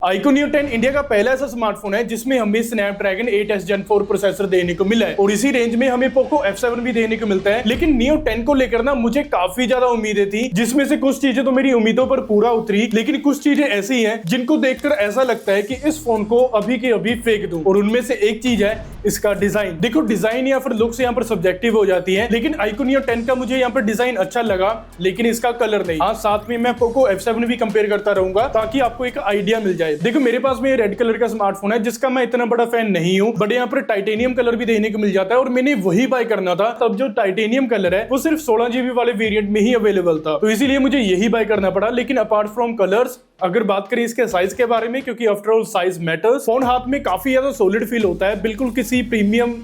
iQOO Neo 10 India का पहला ऐसा स्मार्टफोन है जिसमें हमें स्नैपड्रैगन 8s Gen 4 प्रोसेसर देने को मिला है और इसी रेंज में हमें पोको F7 भी देने को मिलता है। लेकिन Neo 10 को लेकर ना मुझे काफी ज्यादा उम्मीदें थी, जिसमें से कुछ चीजें तो मेरी उम्मीदों पर पूरा उतरी, लेकिन कुछ चीजें ऐसी हैं जिनको देखकर ऐसा लगता है कि इस फोन को अभी के अभी फेंक दूं। और उनमें से एक चीज है इसका डिजाइन। देखो, डिजाइन या फिर लुक्स यहाँ पर सब्जेक्टिव हो जाती है, लेकिन iQOO Neo 10 का मुझे यहाँ पर डिजाइन अच्छा लगा, लेकिन इसका कलर नहीं। हाँ, साथ में मैं पोको F7 भी कंपेयर करता रहूंगा ताकि आपको एक आइडिया मिल जाए। देखो, मेरे पास में रेड कलर का स्मार्टफोन है जिसका मैं इतना बड़ा फैन नहीं हूं, बट यहाँ पर टाइटेनियम कलर भी देखने को मिल जाता है और मैंने वही बाय करना था। तब जो टाइटेनियम कलर है वो सिर्फ 16 GB वाले वेरिएंट में ही अवेलेबल था, तो इसीलिए मुझे यही बाय करना पड़ा। लेकिन अपार्ट फ्रॉम कलर्स, अगर बात करें इसके साइज के बारे में, क्योंकि after all size matters, phone हाथ में काफी ज्यादा सॉलिड फील होता है, बिल्कुल किसी प्रीमियम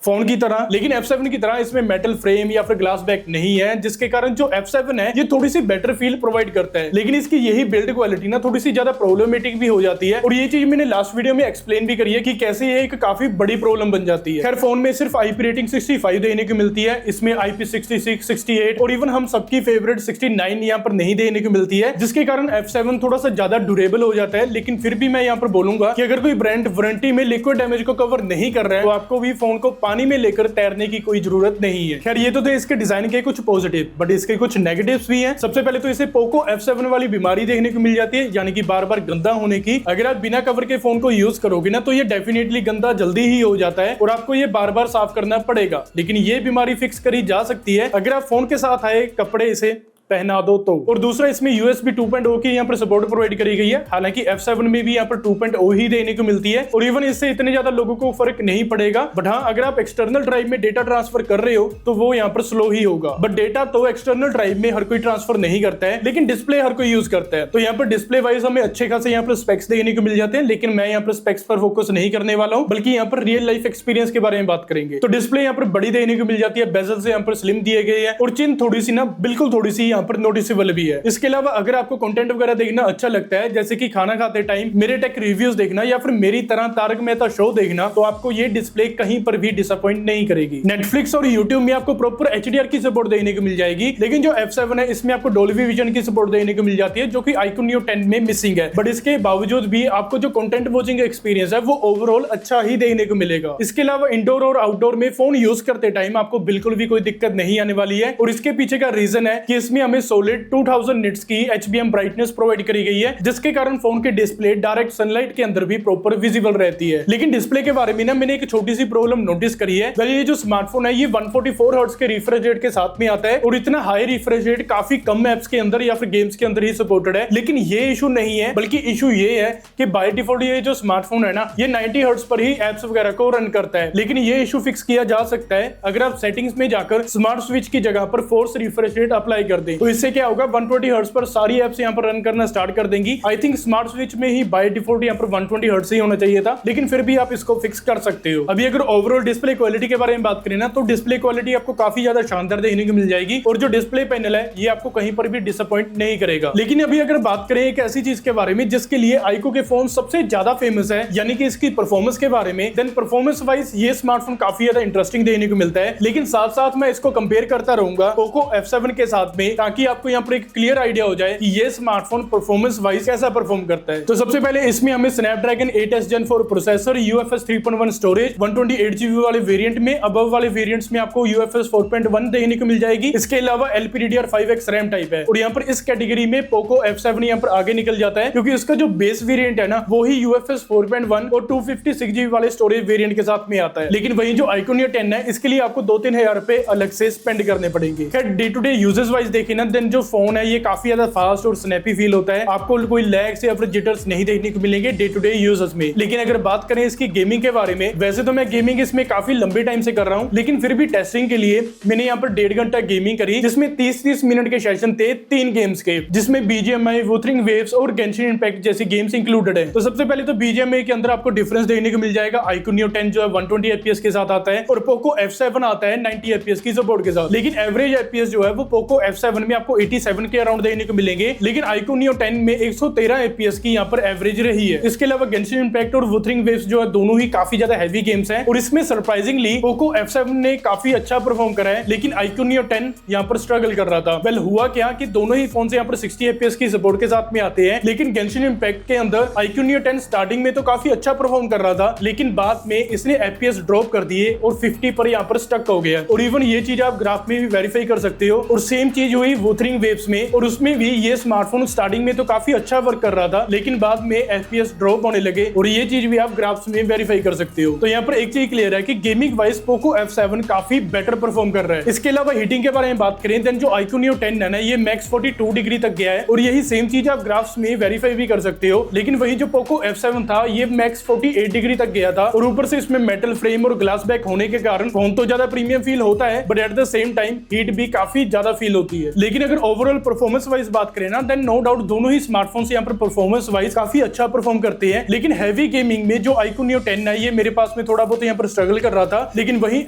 फोन की तरह। लेकिन F7 की तरह इसमें मेटल फ्रेम या फिर ग्लास बैक नहीं है, जिसके कारण जो F7 है ये थोड़ी सी बेटर फील प्रोवाइड करता है। लेकिन इसकी यही बिल्ड क्वालिटी ना थोड़ी सी ज्यादा प्रॉब्लमेटिक भी हो जाती है, और ये चीज मैंने लास्ट वीडियो में एक्सप्लेन भी करी है कि कैसे ये एक काफी बड़ी प्रॉब्लम बन जाती है। खैर, फोन में सिर्फ IP रेटिंग 65 देने को मिलती है, इसमें IP66, 68 और इवन हम सबकी फेवरेट 69 यहाँ पर नहीं देने को मिलती है, जिसके कारण F7 थोड़ा सा ज्यादा ड्यूरेबल हो जाता है। लेकिन फिर भी मैं यहाँ पर बोलूंगा कि अगर कोई ब्रांड वारंटी में लिक्विड डैमेज को कवर नहीं कर रहा है तो आपको भी फोन को पानी में लेकर तैरने की कोई जरूरत नहीं है। खैर, ये तो थे इसके डिजाइन के कुछ पॉजिटिव, बट इसके कुछ नेगेटिव्स भी हैं। सबसे पहले तो इसे पोको F7 वाली बीमारी देखने को मिल जाती है, यानी कि बार बार गंदा होने की। अगर आप बिना कवर के फोन को यूज करोगे ना तो ये डेफिनेटली गंदा जल्दी ही हो जाता है और आपको ये बार बार साफ करना पड़ेगा। लेकिन ये बीमारी फिक्स करी जा सकती है अगर आप फोन के साथ आए कपड़े इसे पहना दो तो। और दूसरा, इसमें USB 2.0 की यहाँ पर सपोर्ट प्रोवाइड करी गई है। हालांकि F7 में भी यहाँ पर 2.0 ही देने को मिलती है और इवन इससे इतने ज्यादा लोगों को फर्क नहीं पड़ेगा। बट हाँ, अगर आप एक्सटर्नल ड्राइव में डेटा ट्रांसफर कर रहे हो तो वो यहाँ पर स्लो ही होगा। बट डेटा तो एक्सटर्नल ड्राइव में हर कोई ट्रांसफर नहीं करता है, लेकिन डिस्प्ले हर कोई यूज करता है। तो यहाँ पर डिस्प्ले वाइज हमें अच्छे खासे यहाँ पर स्पेक्स देखने को मिल जाते हैं, लेकिन मैं यहाँ पर स्पेक्स पर फोकस नहीं करने वाला हूँ, बल्कि यहाँ पर रियल लाइफ एक्सपीरियंस के बारे में बात करेंगे। तो डिस्प्ले यहाँ पर बड़ी देखने को मिल जाती है, बेजल से यहाँ पर स्लिम दिए गए हैं और चिन थोड़ी सी ना बिल्कुल थोड़ी सी यहाँ पर नोटिसेबल भी है। इसके अलावा अगर आपको कंटेंट वगैरह देखना अच्छा लगता है, जैसे कि खाना खाते टाइम मेरे टेक रिव्यूज देखना या फिर मेरी तरह तारक मेहता शो देखना, तो आपको ये डिस्प्ले कहीं पर भी डिसअपॉइंट नहीं करेगी। नेटफ्लिक्स और यूट्यूब में आपको प्रॉपर HDR की सपोर्ट देखने को मिल जाएगी, लेकिन जो F7 है इसमें आपको डोल्बी विजन की सपोर्ट देखने को मिल जाती है, जो कि iQOO Neo 10 में मिसिंग है। बट इसके बावजूद भी आपको जो कंटेंट वॉचिंग एक्सपीरियंस है वो ओवरऑल अच्छा ही देखने को मिलेगा। इसके अलावा इंडोर और आउटडोर में फोन यूज करते टाइम आपको बिल्कुल भी कोई दिक्कत नहीं आने वाली है, और इसके पीछे का रीजन है कि इसमें हमें सॉलिड 2000 निट्स की HBM ब्राइटनेस प्रोवाइड करी गई है, जिसके कारण फोन की डिस्प्ले डायरेक्ट सनलाइट के अंदर भी प्रॉपर विजिबल रहती है। लेकिन डिस्प्ले के बारे में ना मैंने एक छोटी सी प्रॉब्लम नोटिस करी है। ये जो स्मार्टफोन है ये 144 हर्ट्ज के रिफ्रेश रेट के साथ में आता है, और इतना हाई रिफ्रेश रेट काफी कम एप्स के अंदर या फिर गेम्स के अंदर ही सपोर्टेड है। लेकिन ये इशू नहीं है, बल्कि इशू ये है कि बाय डिफॉल्ट ये जो स्मार्टफोन है ना ये 90 हर्ट्ज पर ही एप्स वगैरह को रन करता है। लेकिन ये इशू फिक्स किया जा सकता है अगर आप सेटिंग्स में जाकर स्मार्ट स्विच की जगह पर फोर्स रिफ्रेश रेट अप्लाई कर दें। तो इससे क्या होगा, 120 हर्ट्ज पर सारी एप्स यहाँ पर रन करना स्टार्ट कर देंगी। आई थिंक स्मार्ट स्विच में ही बाय डिफॉल्ट यहाँ पर 120 हर्ट्ज ही होना चाहिए था, लेकिन फिर भी आप इसको फिक्स कर सकते हो। अभी अगर ओवरऑल डिस्प्ले क्वालिटी के बारे में बात करें ना तो डिस्प्ले क्वालिटी आपको काफी ज्यादा शानदार देखने को मिल जाएगी, और जो डिस्प्ले पैनल है ये आपको कहीं पर भी डिसअपॉइंट नहीं करेगा। लेकिन अभी अगर बात करें एक ऐसी चीज के बारे में जिसके लिए iQOO के फोन सबसे ज्यादा फेमस है, यानी कि इसकी परफॉर्मेंस के बारे में, देन परफॉर्मेंस वाइज ये स्मार्टफोन काफी ज्यादा इंटरेस्टिंग देखने को मिलता है। लेकिन साथ साथ मैं इसको कंपेयर करता रहूंगा पोको F7 के साथ में, ताकि आपको यहाँ पर एक क्लियर आइडिया हो जाए कि ये स्मार्टफोन परफॉर्मेंस वाइज कैसा परफॉर्म करता है। तो सबसे पहले इसमें हमें Snapdragon 8s Gen 4 processor, UFS 3.1 storage, 128 GB वाले वेरिएंट में, अबव वाले वेरिएंट्स में आपको UFS 4.1 देखने को मिल जाएगी। इसके अलावा LPDDR5X रैम टाइप है, और यहाँ पर इस कैटेगरी में पोको F7 यहाँ पर आगे निकल जाता है, क्योंकि इसका जो बेस वेरिएंट है ना वो ही UFS 4.1 और 256 GB वाले स्टोरेज वेरिएंट के साथ में आता है। लेकिन वही जो iQOO Neo 10 है इसके लिए आपको 2-3 हजार रुपए अलग से स्पेंड करने पड़ेंगे। खैर, day to day usages wise देखें ना, देन जो फोन है ये काफी ज्यादा फास्ट और स्नैपी फील होता है, आपको कोई लैग्स या फिर जिटर्स नहीं देखने को मिलेंगे डे टू डे यूजेस में। लेकिन अगर बात करें इसकी गेमिंग के बारे में, वैसे तो मैं गेमिंग इसमें काफी लंबे टाइम से कर रहा हूं, लेकिन फिर भी टेस्टिंग के लिए मैंने यहाँ पर 1.5 घंटा गेमिंग करी, जिसमें 30-30 मिनट के सेशन थे 3 गेम्स के, जिसमें BGMI, Wuthering Waves और Genshin Impact जैसी गेम्स इंक्लूडेड है। तो सबसे पहले तो BGMI के अंदर आपको डिफरेंस देखने को मिल जाएगा। iQOO Neo 10 जो है 120 FPS के साथ आता है, और पोको F7 आता है 90 FPS की सपोर्ट के साथ। लेकिन एवरेज FPS जो है वो पोको F7 7 में आपको 87 के अराउंड देखने को मिलेंगे, लेकिन iQOO Neo 10 में 113 FPS की यहाँ पर एवरेज रही है। इसके अलावा गेंशिन इंपैक्ट और वुथरिंग वेव्स जो है दोनों ही काफी ज्यादा हैवी गेम्स हैं और इसमें सरप्राइजिंगली पोको F7 ने काफी अच्छा परफॉर्म करा है, लेकिन iQOO Neo 10 यहाँ पर स्ट्रगल कर रहा था। वेल हुआ क्या कि दोनों ही फोन से यहाँ पर 60 FPS की सपोर्ट के साथ में आते हैं, लेकिन गेंशिन इंपैक्ट के अंदर iQOO Neo 10 स्टार्टिंग में तो काफी अच्छा परफॉर्म कर रहा था, लेकिन बाद में इसने FPS ड्रॉप कर दिए और 50 पर यहाँ पर स्टक हो गया। और इवन ये चीज आप ग्राफ में भी वेरीफाई कर सकते हो। और सेम चीज हुई वुथरिंग वेव्स में, और उसमें भी ये स्मार्टफोन स्टार्टिंग में तो काफी अच्छा वर्क कर रहा था, लेकिन बाद में FPS ड्रॉप होने लगे, और ये चीज भी आप ग्राफ्स में वेरीफाई कर सकते हो। तो यहाँ पर एक चीज क्लियर है कि गेमिंग वाइज पोको F7 काफी बेटर परफॉर्म कर रहा है। इसके अलावा हीटिंग के बारे में बात करें देन जो iQOO Neo 10 है ना, ये मैक्स 42 डिग्री तक गया है, और यही सेम चीज आप ग्राफ्स में वेरीफाई भी कर सकते हो। लेकिन वही जो पोको F7 था ये मैक्स 48 डिग्री तक गया था, और ऊपर से इसमें मेटल फ्रेम और ग्लास बैक होने के कारण फोन तो ज्यादा प्रीमियम फील होता है, but at the same time heat भी काफी ज्यादा फील होती है। लेकिन अगर ओवरऑल परफॉर्मेंस वाइज बात करें ना, देन नो डाउट दोनों ही स्मार्टफोन्स यहाँ पर परफॉर्मेंस वाइज काफी अच्छा परफॉर्म करते हैं। लेकिन हैवी गेमिंग में जो iQOO Neo 10 है ये मेरे पास में थोड़ा बहुत यहाँ पर स्ट्रगल कर रहा था, लेकिन वही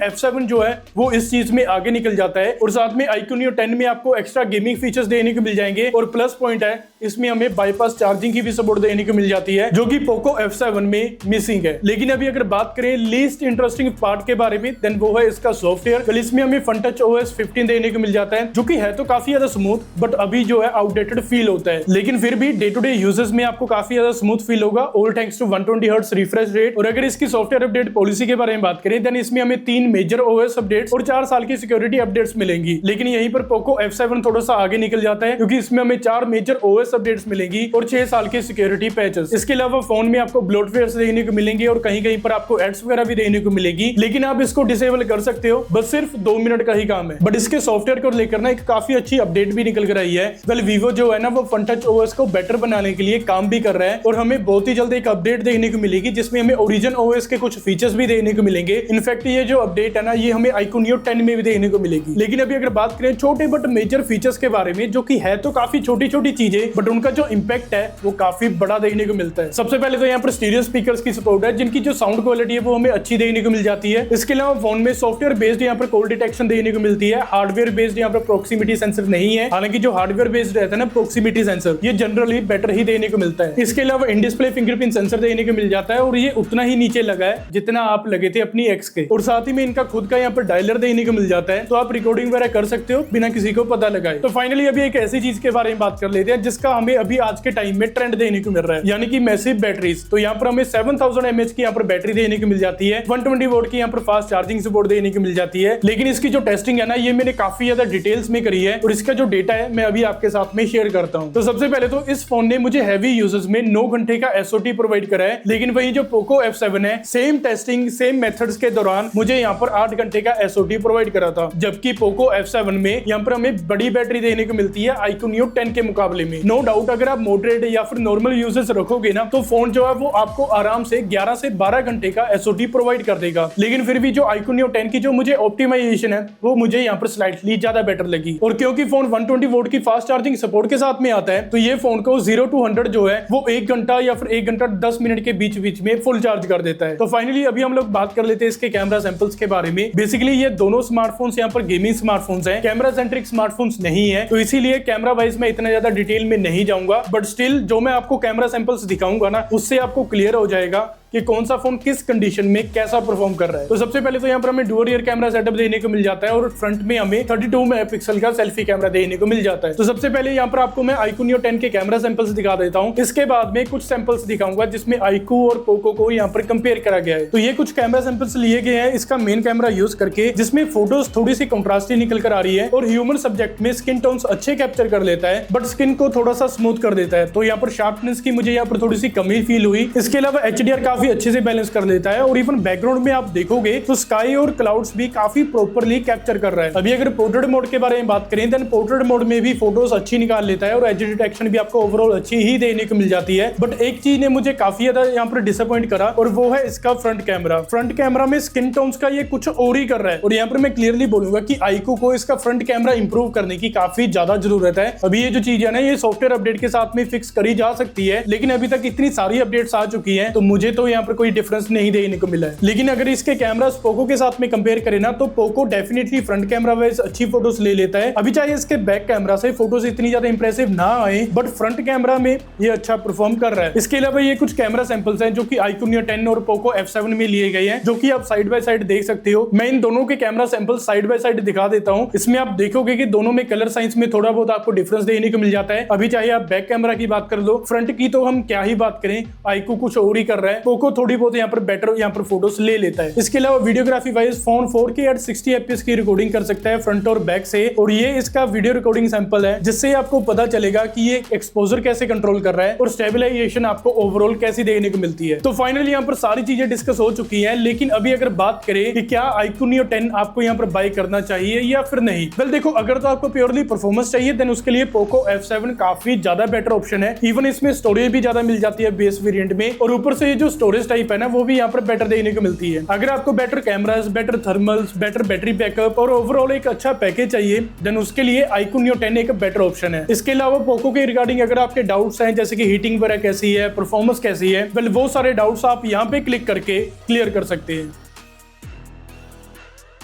F7 जो है वो इस चीज में आगे निकल जाता है। और साथ में iQOO Neo 10 में आपको एक्स्ट्रा गेमिंग फीचर्स देने को मिल जाएंगे, और प्लस पॉइंट है इसमें हमें बाईपास चार्जिंग की भी सपोर्ट देने को मिल जाती है, जो कि पोको F7 में मिसिंग है। लेकिन अभी अगर बात करें लीस्ट इंटरेस्टिंग पार्ट के बारे में, देन वो है इसका सॉफ्टवेयर। कल इसमें हमें FunTouch OS 15 देने को मिल जाता है, जो कि है तो काफी ज्यादा स्मूथ, बट अभी जो है आउटडेटेड फील होता है, लेकिन फिर भी डे टू डे यूजेस में आपको काफी ज्यादा स्मूथ फील होगा, all thanks to 120 hertz refresh rate. और अगर इसकी सॉफ्टवेयर अपडेट पॉलिसी के बारे में बात करें, देन इसमें हमें 3 मेजर OS अपडेट्स और 4 साल की सिक्योरिटी अपडेट्स मिलेंगी। लेकिन यहीं पर पोको F7 थोड़ा सा आगे निकल जाता है, क्योंकि इसमें हमें 4 मेजर OS अपडेट्स मिलेंगी और 6 साल के सिक्योरिटी पैचेस। इसके अलावा फोन में आपको ब्लोटवेयर देखने को मिलेंगे, और कहीं कहीं पर आपको एड्स वगैरह भी देखने को मिलेगी, लेकिन आप इसको डिसेबल कर सकते हो, बस सिर्फ 2 मिनट का ही काम है। बट इसके सॉफ्टवेयर को लेकर ना एक काफी अच्छी अपडेट भी निकल कर आई है। वेल वीवो जो है ना वो FunTouch OS को बेटर बनाने के लिए काम भी कर रहा है, और हमें बहुत ही जल्द एक अपडेट देखने को मिलेगी जिसमें हमें ओरिजिन OS के कुछ फीचर्स भी देखने को मिलेंगे। इनफैक्ट ये जो अपडेट है ना ये हमें iQOO Neo 10 में भी देखने को मिलेगी। लेकिन अभी अगर बात करें छोटे बट मेजर फीचर्स के बारे में, जो कि है तो काफी छोटी छोटी चीजें, बट उनका जो इंपैक्ट है वो काफी बड़ा देखने को मिलता है। सबसे पहले तो यहाँ पर स्टीरियो स्पीकर्स की सपोर्ट है, जिनकी जो साउंड क्वालिटी है वो हमें अच्छी देखने को मिल जाती है। इसके अलावा फोन में सॉफ्टवेयर बेस्ड यहाँ पर कॉल डिटेक्शन देखने को मिलती है। हार्डवेयर बेस्ड यहाँ पर प्रोक्सीमिटी सेंसर नहीं है, हालांकि जो हार्डवेयर बेस्ड रहता है ना प्रोक्सीमिटी सेंसर, ये जनरली बेटर ही देने को मिलता है। इसके अलावा इन डिस्प्ले फिंगरप्रिंट सेंसर देखने को मिल जाता है, और ये उतना ही नीचे लगा है जितना आप लगे थे अपनी एक्स के। और साथ ही में इनका खुद का यहाँ पर डायलर देखने को मिल जाता है, तो आप रिकॉर्डिंग वगैरह कर सकते हो बिना किसी को पता लगाए। तो फाइनली अभी एक ऐसी चीज के बारे में बात कर लेते हैं जिसका हमें अभी आज के टाइम में ट्रेंड देखने को मिल रहा है, यानी कि मैसिव बैटरीज। तो यहाँ पर हमें 7000 mAh की यहाँ पर बैटरी देने को मिल जाती है, 120 वोल्ट की यहाँ पर फास्ट चार्जिंग सपोर्ट देने को मिल जाती है। लेकिन इसकी जो टेस्टिंग है ना ये मैंने काफी ज्यादा डिटेल्स में करी है, और इसका जो डेटा है मैं अभी आपके साथ में शेयर करता हूँ। तो सबसे पहले तो इस फोन ने मुझे हैवी यूजर्स में 9 घंटे का SOT प्रोवाइड करा है, लेकिन वही जो पोको F7 है सेम टेस्टिंग सेम मेथड्स के दौरान मुझे यहाँ पर 8 घंटे का SOT प्रोवाइड करा था, जबकि पोको F7 में यहाँ पर हमें बड़ी बैटरी देने को मिलती है iQOO Neo 10 के मुकाबले में। नो डाउट अगर आप मॉडरेट या फिर नॉर्मल यूजर्स रखोगे ना तो फोन जो है वो आपको आराम से 11 से 12 घंटे का SOT प्रोवाइड कर देगा। लेकिन फिर भी जो iQOO Neo 10 की जो मुझे ऑप्टिमाइजेशन है वो मुझे यहाँ पर स्लाइटली ज्यादा बेटर लगी, और क्योंकि फोन 120 वोल्ट की फास्ट चार्जिंग सपोर्ट के साथ में आता है, तो ये फोन को 0 to 100 जो है वो 1 घंटा या फिर 1 घंटा 10 मिनट के बीच बीच में फुल चार्ज कर देता है। तो फाइनली अभी हम लोग बात कर लेते हैं इसके कैमरा सैंपल्स के बारे में। बेसिकली ये दोनों स्मार्टफोन्स यहाँ पर गेमिंग स्मार्टफोन्स हैं, कैमरा सेंट्रिक स्मार्टफोन्स नहीं है, तो इसीलिए कैमरा वाइज मैं इतना ज्यादा डिटेल में नहीं जाऊंगा, बट स्टिल जो मैं आपको कैमरा सैंपल्स दिखाऊंगा ना उससे आपको क्लियर हो जाएगा कि कौन सा फोन किस कंडीशन में कैसा परफॉर्म कर रहा है। तो सबसे पहले तो यहाँ पर हमें डुअल रियर कैमरा सेटअप देखने को मिल जाता है, और फ्रंट में हमें 32 मेगापिक्सल का सेल्फी कैमरा देखने को मिल जाता है। तो सबसे पहले यहाँ पर आपको मैं iQOO Neo 10 के कैमरा सैंपल्स दिखा देता हूँ, इसके बाद में कुछ सैंपल्स दिखाऊंगा जिसमें iQOO और पोको को यहाँ पर कंपेयर करा गया है। तो ये कुछ कैमरा सैंपल्स लिए गए हैं इसका मेन कैमरा यूज करके, जिसमें फोटोज थोड़ी सी कंट्रास्टी निकल कर आ रही है, और ह्यूमन सब्जेक्ट में स्किन टोन्स अच्छे कैप्चर कर लेता है, बट स्किन को थोड़ा सा स्मूथ कर देता है। तो यहाँ पर शार्पनेस की मुझे यहाँ पर थोड़ी सी कमी फील हुई। इसके अलावा HDR काफी अच्छे से बैलेंस लेता है, और इवन बैकग्राउंड में आप देखोगे तो स्काई और क्लाउड्स भी काफी प्रॉपर्ली कैप्चर कर रहा है। अभी अगर पोर्ट्रेट मोड के बारे में बात करें, देन पोर्ट्रेट मोड में भी फोटोज अच्छी निकाल लेता है, और एज डिटेक्शन भी आपको ओवरऑल अच्छी ही देने को मिल जाती है। बट एक चीज ने मुझे काफी ज्यादा यहाँ पर डिसअपॉइंट करा, और वो है इसका फ्रंट कैमरा। फ्रंट कैमरा में स्किन टोन्स का ये कुछ और ही कर रहा है, और यहाँ पर मैं क्लियरली बोलूंगा कि iQOO को इसका फ्रंट कैमरा इंप्रूव करने की काफी ज्यादा जरूरत है। अभी ये जो चीज है ना ये सॉफ्टवेयर अपडेट के साथ में फिक्स करी जा सकती है, लेकिन अभी तक इतनी सारी अपडेट्स आ चुकी है, तो मुझे तो यहाँ पर कोई डिफरेंस नहीं देखने को मिला है। लेकिन अगर इसके कैमरास पोको के साथ में कंपेयर करें ना, तो Poco definitely front camera wise अच्छी फोटोज ले लेता है। अभी चाहे इसके बैक कैमरा से फोटोज इतनी ज्यादा इंप्रेसिव ना आए, बट फ्रंट कैमरा में ये अच्छा परफॉर्म कर रहा है। इसके अलावा ये कुछ कैमरा सैंपल्स हैं जो कि iQOO Neo 10 और पोको F7 में लिए गए हैं, जो कि आप साइड बाय साइड देख सकते हो। मैं इन दोनों के camera sample side by side दिखा देता हूं। इसमें आप देखोगे कि दोनों में कलर साइंस में थोड़ा बहुत आपको डिफरेंस देखने को मिल जाता है। अभी चाहे आप बैक कैमरा की बात कर लो, फ्रंट की तो हम क्या ही बात करें, iQOO कुछ और ही कर रहा है, पोको थोड़ी बहुत यहाँ पर बेटर यहाँ पर फोटोज ले लेता है। इसके अलावा videography wise phone 4K at 60 FPS की रिकॉर्डिंग कर सकता है फ्रंट और बैक से, और ये इसका वीडियो रिकॉर्डिंग सैंपल है, जिससे आपको पता चलेगा कि ये एक्सपोजर कैसे कंट्रोल कर रहा है और स्टेबलाइजेशन आपको ओवरऑल कैसी देखने को मिलती है। तो फाइनली यहाँ पर सारी चीजें डिस्कस हो चुकी हैं। लेकिन अभी अगर बात करें कि क्या iQOO Neo 10 आपको यहाँ पर बाय करना चाहिए या फिर नहीं, वेल देखो, अगर तो आपको प्योरली परफॉर्मेंस चाहिए देन उसके लिए पोको F7 काफी ज्यादा बेटर ऑप्शन है। इवन इसमें स्टोरेज भी ज्यादा मिल जाती है बेस वेरिएंट में, और ऊपर से ये जो स्टोरेज टाइप है ना, वो भी यहाँ पर बेटर देखने को मिलती है। अगर आपको better cameras, better thermals, better battery backup और ओवरऑल एक अच्छा पैकेज चाहिए देन उसके लिए iQOO Neo 10 एक बेटर ऑप्शन है। इसके अलावा पोको के रिगार्डिंग अगर आपके डाउट्स हैं, जैसे कि हीटिंग वगैरह कैसी है, परफॉर्मेंस कैसी है, वेल वो सारे डाउट्स आप यहाँ पे क्लिक करके क्लियर कर सकते हैं।